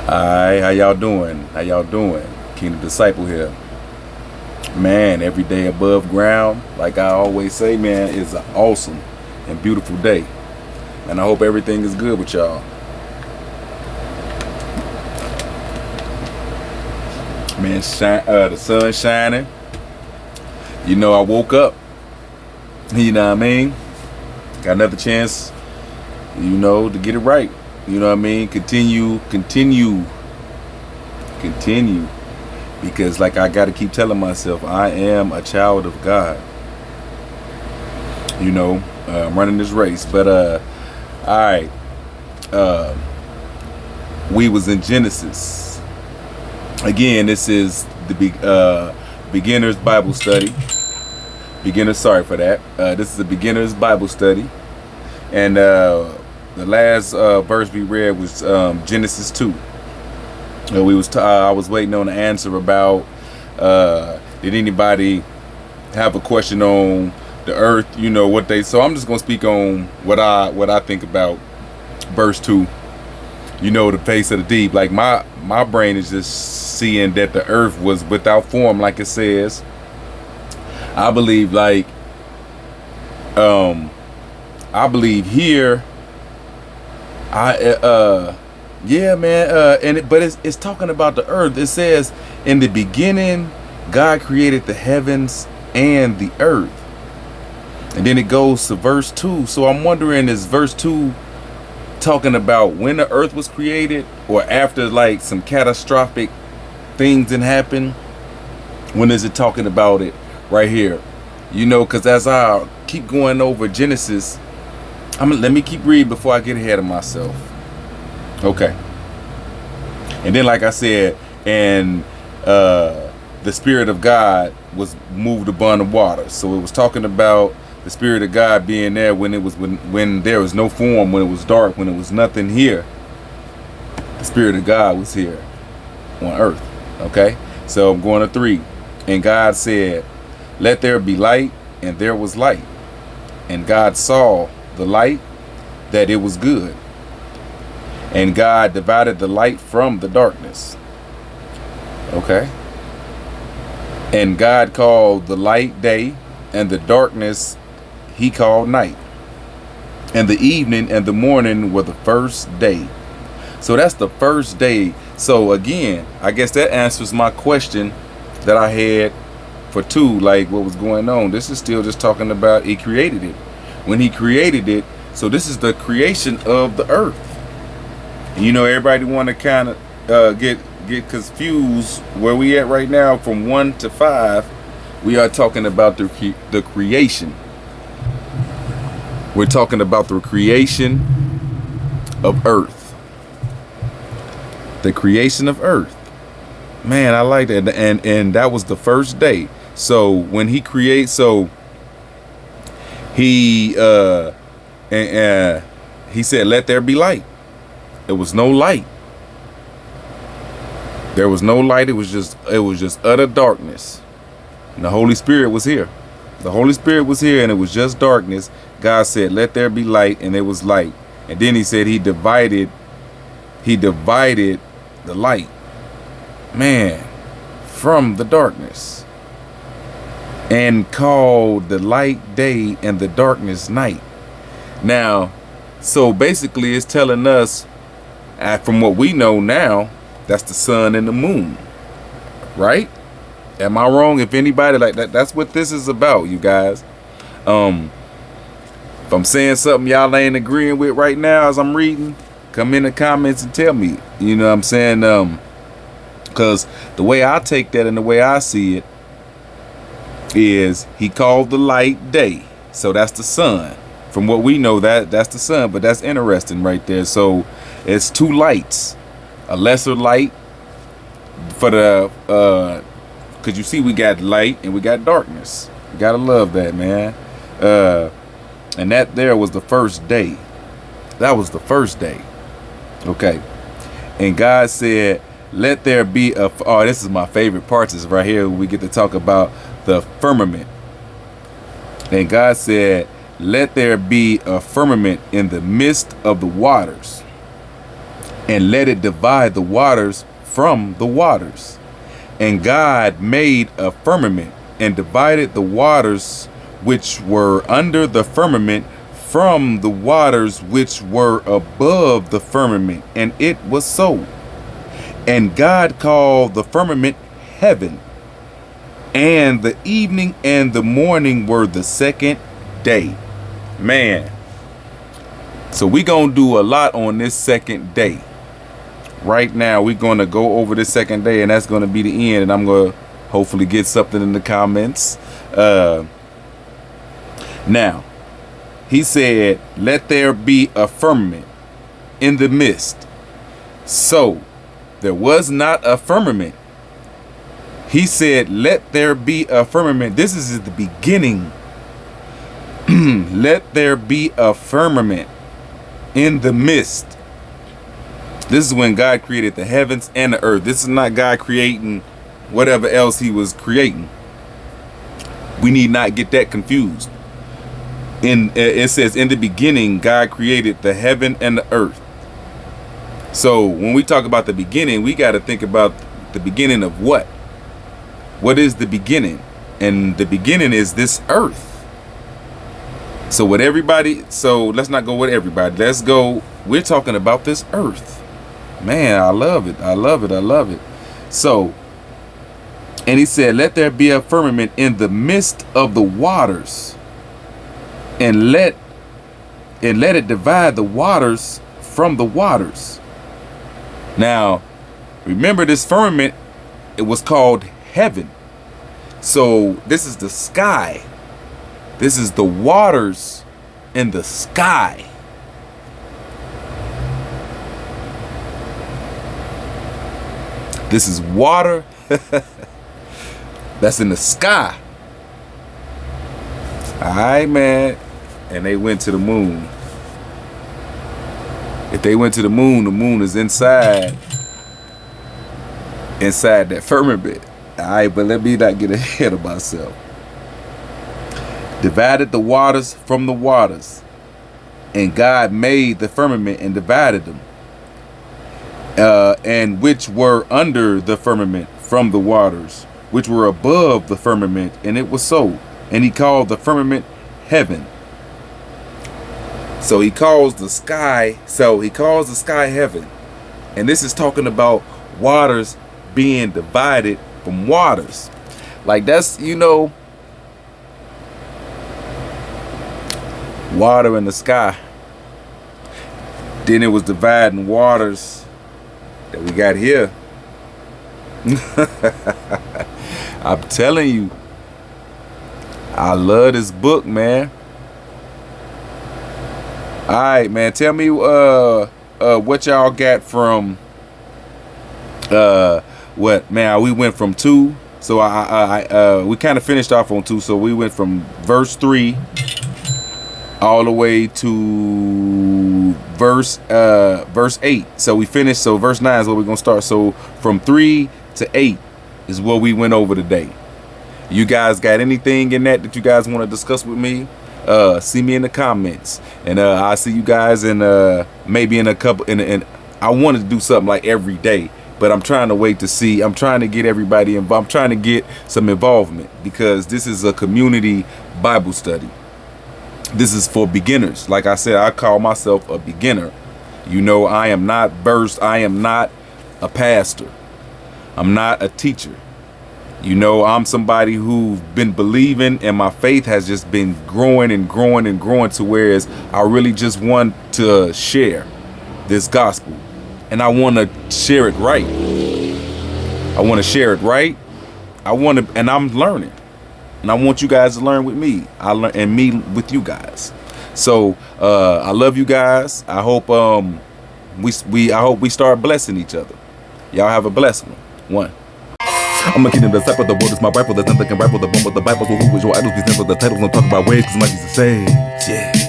Hi, how y'all doing? How y'all doing? Kingdom Disciple here. Man, every day above ground, like I always say, man, is an awesome and beautiful day. And I hope everything is good with y'all. Man, the sun shining. You know, I woke up. You know what I mean? Got another chance, to get it right. You know what I mean? Continue. Because like I got to keep telling myself, I am a child of God. I'm running this race. But, all right. We was in Genesis. Again, this is the beginner's Bible study. Sorry for that. This is a beginner's Bible study. And the last verse we read was Genesis 2. I was waiting on the answer about did anybody have a question on the earth? So I'm just gonna speak on what I think about verse 2. The face of the deep. Like my brain is just seeing that the earth was without form, like it says. I believe here. Yeah, man. But it's talking about the earth. It says, in the beginning, God created the heavens and the earth. And then it goes to verse 2. So I'm wondering, is verse 2 talking about when the earth was created, or after like some catastrophic things didn't happen? When is it talking about it right here? Because as I keep going over Genesis, let me keep reading before I get ahead of myself. Okay. And then, like I said, and the Spirit of God was moved upon the water. So it was talking about the Spirit of God being there when there was no form, when it was dark, when it was nothing here. The Spirit of God was here on earth. Okay. So I'm going to 3. And God said, "Let there be light," and there was light. And God saw the light, that it was good. And God divided the light from the darkness. Okay. And God called the light day, and the darkness he called night. And the evening and the morning were the first day. So that's the first day. So again, I guess that answers my question that I had for 2, like what was going on. This is still just talking about he created it. When he created it, so this is the creation of the earth. Everybody want to kind of get confused where we at right now. From 1 to 5, we are talking about the creation. We're talking about the creation of earth. The creation of earth. Man, I like that. And that was the first day. So when he creates, so he he said, "Let there be light." There was no light. There was no light. It was just utter darkness. And the Holy Spirit was here. The Holy Spirit was here, and it was just darkness. God said, "Let there be light," and there was light. And then he said he divided the light, man, from the darkness, and called the light day and the darkness night. Now, so basically it's telling us, from what we know now, that's the sun and the moon, right? Am I wrong? If anybody like that, that's what this is about, you guys. If I'm saying something y'all ain't agreeing with right now as I'm reading, come in the comments and tell me. You know what I'm saying? Because the way I take that and the way I see it is he called the light day. So that's the sun. From what we know, that's the sun. But that's interesting right there. So it's 2 lights. A lesser light for the because you see we got light and we got darkness. You gotta love that, man. And that there was the first day. That was the first day. Okay. And God said, "Let there be a..." Oh, this is my favorite part. Is right here. We get to talk about the firmament. And God said, "Let there be a firmament in the midst of the waters, and let it divide the waters from the waters. And God made a firmament and divided the waters which were under the firmament from the waters which were above the firmament. And it was so. And God called the firmament heaven. And the evening and the morning were the second day. Man. So we gonna do a lot on this second day. Right now, we're going to go over this second day, and that's going to be the end. And I'm going to hopefully get something in the comments. Now, he said, let there be a firmament in the midst. So, there was not a firmament. He said, let there be a firmament. This is the beginning. Let there be a firmament in the midst. This is when God created the heavens and the earth. This is not God creating whatever else he was creating. We need not get that confused. It says, in the beginning, God created the heaven and the earth. So when we talk about the beginning, we got to think about the beginning of what? What is the beginning? And the beginning is this earth. So let's not go with everybody. Let's go. We're talking about this earth. Man, I love it. I love it. I love it. So, and he said, let there be a firmament in the midst of the waters, and let it divide the waters from the waters. Now, remember this firmament, it was called heaven. So this is the sky. This is the waters in the sky. This is water that's in the sky. All right, man. And they went to the moon. If they went to the moon is inside that firmament. All right, but let me not get ahead of myself. Divided the waters from the waters. And God made the firmament and divided them. And which were under the firmament from the waters, which were above the firmament, and it was so. And he called the firmament heaven. So he calls the sky heaven. And this is talking about waters being divided from waters. Like that's, water in the sky. Then it was dividing waters that we got here. I'm telling you, I love this book, man. All right, man. Tell me what y'all got from what, man? We went from 2, so we kind of finished off on 2, so we went from verse 3 all the way to verse 8. So we finished. So verse 9 is where we're gonna start. So from 3 to 8 is what we went over today. You guys got anything in that you guys want to discuss with me? See me in the comments, and I'll see you guys in maybe in a couple. And I wanted to do something like every day, but I'm trying to wait to see. I'm trying to get everybody involved. I'm trying to get some involvement because this is a community Bible study. This is for beginners. Like I said, I call myself a beginner. I am not versed. I am not a pastor. I'm not a teacher. I'm somebody who's been believing, and my faith has just been growing and growing and growing to whereas I really just want to share this gospel, and I want to share it right. I want to share it right. And I'm learning. And I want you guys to learn with me. I learn and me with you guys. So I love you guys. I hope I hope we start blessing each other. Y'all have a blessed one. I'm a kingdom disciple, the world is my rifle, there's nothing can rival the bone with the Bible. So who is your idols? Be simple, the titles don't talk about ways, cause my Jesus say, yeah.